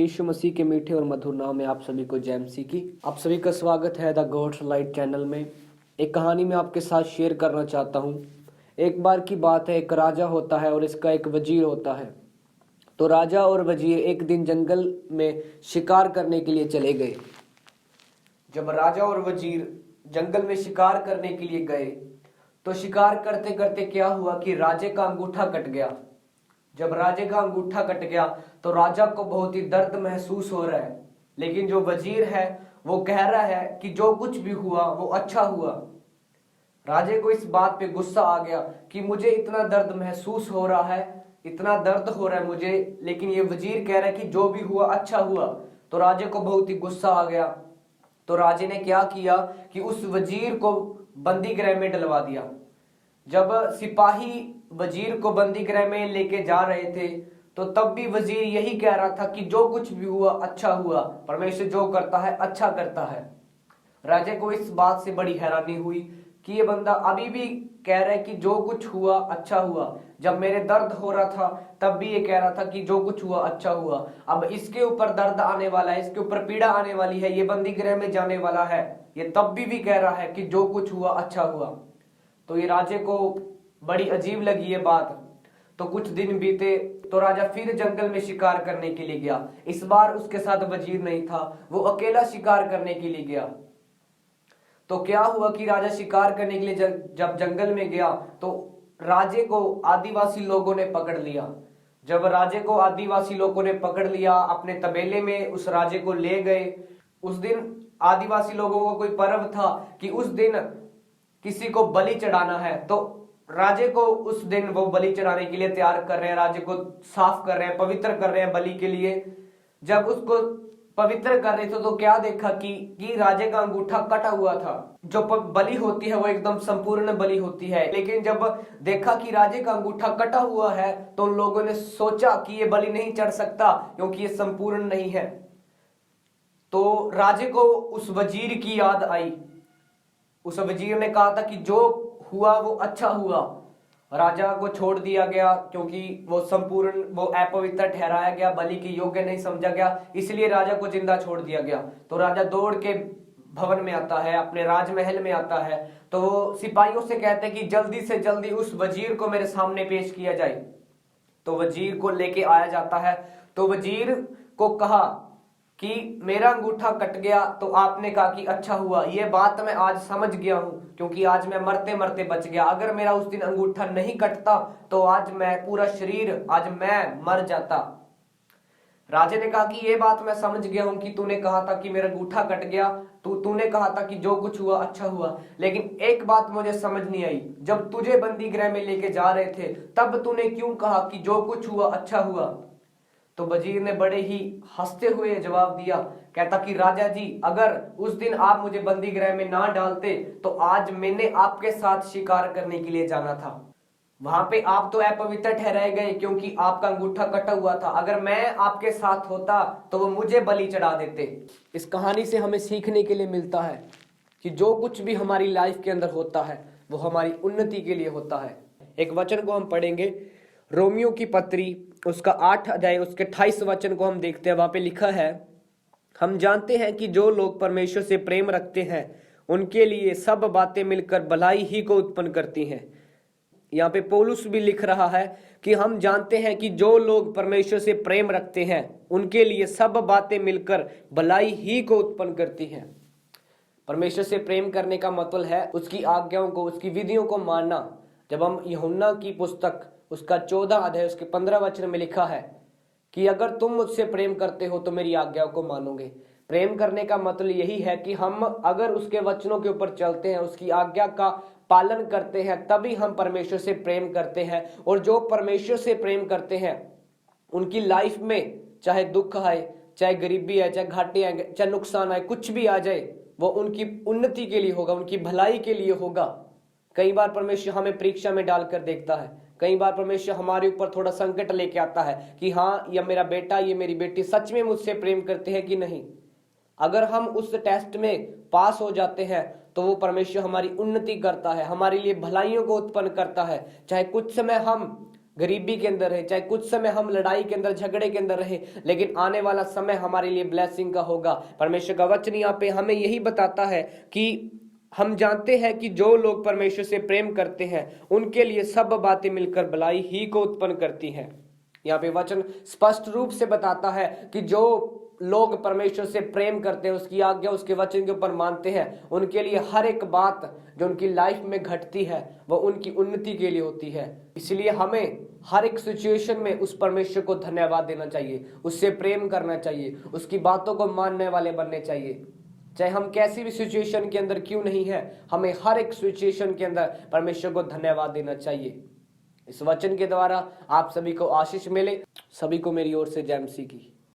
यीशु मसीह के मीठे और मधुर नाम में आप सभी को जय मसीह की। आप सभी का स्वागत है द गॉड्स लाइट चैनल में। एक कहानी मैं आपके साथ शेयर करना चाहता हूँ। एक बार की बात है, एक राजा होता है और इसका एक वजीर होता है। तो राजा और वजीर एक दिन जंगल में शिकार करने के लिए चले गए। जब राजा और वजीर जंगल में शिकार करने के लिए गए तो शिकार करते करते क्या हुआ कि राजे का अंगूठा कट गया। जब राजे का अंगूठा कट गया तो राजा को बहुत ही दर्द महसूस हो रहा है, लेकिन जो वजीर है वो कह रहा है कि जो कुछ भी हुआ वो अच्छा हुआ। राजे को इस बात पे गुस्सा आ गया कि मुझे इतना दर्द महसूस हो रहा है, इतना दर्द हो रहा है मुझे, लेकिन ये वजीर कह रहा है कि जो भी हुआ अच्छा हुआ। तो राजे को बहुत ही गुस्सा आ गया। तो राजे ने क्या किया कि उस वजीर को बंदी गृह में डलवा दिया। जब सिपाही वजीर को बंदी गृह में लेके जा रहे थे तो तब भी वजीर यही कह रहा था कि जो कुछ भी हुआ अच्छा हुआ, परमेश्वर जो करता है अच्छा करता है। राजे को इस बात से बड़ी हैरानी हुई कि ये बंदा अभी भी कह रहा है कि जो कुछ हुआ अच्छा हुआ। जब मेरे दर्द हो रहा था तब भी ये कह रहा था कि जो कुछ हुआ अच्छा हुआ। अब इसके ऊपर दर्द आने वाला है, इसके ऊपर पीड़ा आने वाली है, ये बंदी गृह में जाने वाला है, ये तब भी कह रहा है कि जो कुछ हुआ अच्छा हुआ। तो ये राजे को बड़ी अजीब लगी ये बात। तो कुछ दिन बीते तो राजा फिर जंगल में शिकार करने के लिए गया। इस बार उसके साथ वजीर नहीं था, वो अकेला शिकार करने के लिए गया। तो क्या हुआ कि राजा शिकार करने के लिए जब जंगल में गया तो राजे को आदिवासी लोगों ने पकड़ लिया। जब राजे को आदिवासी लोगों ने पकड़ लिया, अपने तबेले में उस राजे को ले गए। उस दिन आदिवासी लोगों को कोई पर्व था कि उस दिन किसी को बलि चढ़ाना है। तो राजे को उस दिन वो बलि चढ़ाने के लिए तैयार कर रहे हैं, राजे को साफ कर रहे हैं, पवित्र कर रहे हैं बलि के लिए। जब उसको पवित्र कर रहे थे तो क्या देखा कि राजे का अंगूठा कटा हुआ था। जो बलि होती है वो एकदम संपूर्ण बलि होती है, लेकिन जब देखा कि राजे का अंगूठा कटा हुआ है तो लोगों ने सोचा कि ये बलि नहीं चढ़ सकता क्योंकि ये संपूर्ण नहीं है। तो राजे को उस वजीर की याद आई। उस वजीर ने कहा था कि जो हुआ वो अच्छा हुआ। राजा को छोड़ दिया गया क्योंकि वो संपूर्ण वो अपवित्र ठहराया गया, बलि के योग्य नहीं समझा गया, इसलिए राजा को जिंदा छोड़ दिया गया। तो राजा दौड़ के भवन में आता है, अपने राजमहल में आता है। तो वो सिपाहियों से कहते हैं कि जल्दी से जल्दी उस वजीर को मेरे सामने पेश किया जाए। तो वजीर को लेके आया जाता है। तो वजीर को कहा कि मेरा अंगूठा कट गया तो आपने कहा कि अच्छा हुआ। ये बात मैं आज समझ गया हूं क्योंकि आज मैं मरते मरते बच गया। अगर मेरा उस दिन अंगूठा नहीं कटता तो आज मैं पूरा शरीर आज मैं मर जाता। राजे ने कहा कि ये बात मैं समझ गया हूं कि तूने कहा था कि मेरा अंगूठा कट गया, तूने कहा था कि जो कुछ हुआ अच्छा हुआ, लेकिन एक बात मुझे समझ नहीं आई। जब तुझे बंदी गृह में लेके जा रहे थे तब तूने क्यों कहा कि जो कुछ हुआ अच्छा हुआ। तो वजीर ने बड़े ही हंसते हुए जवाब दिया, कहता कि राजा जी, अगर उस दिन आप मुझे बंदी गृह में ना डालते तो आज मैंने आपके साथ शिकार करने के लिए जाना था। वहां पे आप तो अपवित्र ठहराए गए क्योंकि आपका अंगूठा कटा हुआ था। अगर मैं आपके साथ होता तो वो मुझे बलि चढ़ा देते। इस कहानी से हमें सीखने के लिए मिलता है कि जो कुछ भी हमारी लाइफ के अंदर होता है वो हमारी उन्नति के लिए होता है। एक वचन को हम पढ़ेंगे, रोमियो की पत्री उसका 8 अध्याय उसके 28 वचन को हम देखते हैं। वहां पे लिखा है, हम जानते हैं कि जो लोग परमेश्वर से प्रेम रखते हैं उनके लिए सब बातें मिलकर भलाई ही को उत्पन्न करती हैं। यहाँ पे पौलुस भी लिख रहा है कि हम जानते हैं कि जो लोग परमेश्वर से प्रेम रखते हैं उनके लिए सब बातें मिलकर भलाई ही को उत्पन्न करती हैं। परमेश्वर से प्रेम करने का मतलब है उसकी आज्ञाओं को, उसकी विधियों को मानना। जब हम यूहन्ना की पुस्तक उसका 14 अध्याय उसके 15 वचन में लिखा है कि अगर तुम मुझसे प्रेम करते हो तो मेरी आज्ञाओं को मानोगे। प्रेम करने का मतलब यही है कि हम अगर उसके वचनों के ऊपर चलते हैं, उसकी आज्ञा का पालन करते हैं, तभी हम परमेश्वर से प्रेम करते हैं। और जो परमेश्वर से प्रेम करते हैं उनकी लाइफ में चाहे दुख आए, चाहे गरीबी आए, चाहे घाटे आए, चाहे नुकसान आए, कुछ भी आ जाए, वो उनकी उन्नति के लिए होगा, उनकी भलाई के लिए होगा। कई बार परमेश्वर हमें परीक्षा में डालकर देखता है, कई बार परमेश्वर हमारे ऊपर थोड़ा संकट लेके आता है कि हाँ, ये मेरा बेटा, ये मेरी बेटी सच में मुझसे प्रेम करते हैं कि नहीं। अगर हम उस टेस्ट में पास हो जाते हैं तो वो परमेश्वर हमारी उन्नति करता है, हमारे लिए भलाइयों को उत्पन्न करता है। चाहे कुछ समय हम गरीबी के अंदर रहे, चाहे कुछ समय हम लड़ाई के अंदर, झगड़े के अंदर रहे, लेकिन आने वाला समय हमारे लिए ब्लेसिंग का होगा। परमेश्वर का वचन यहाँ पे हमें यही बताता है कि हम जानते हैं कि जो लोग परमेश्वर से प्रेम करते हैं उनके लिए सब बातें मिलकर भलाई ही को उत्पन्न करती हैं। यहाँ पे वचन स्पष्ट रूप से बताता है कि जो लोग परमेश्वर से प्रेम करते हैं, उसकी आज्ञा, उसके वचन के ऊपर मानते हैं, उनके लिए हर एक बात जो उनकी लाइफ में घटती है वह उनकी उन्नति के लिए होती है। इसलिए हमें हर एक सिचुएशन में उस परमेश्वर को धन्यवाद देना चाहिए, उससे प्रेम करना चाहिए, उसकी बातों को मानने वाले बनने चाहिए। चाहे हम कैसी भी सिचुएशन के अंदर क्यों नहीं है, हमें हर एक सिचुएशन के अंदर परमेश्वर को धन्यवाद देना चाहिए। इस वचन के द्वारा आप सभी को आशीष मिले। सभी को मेरी ओर से जय मसीह की।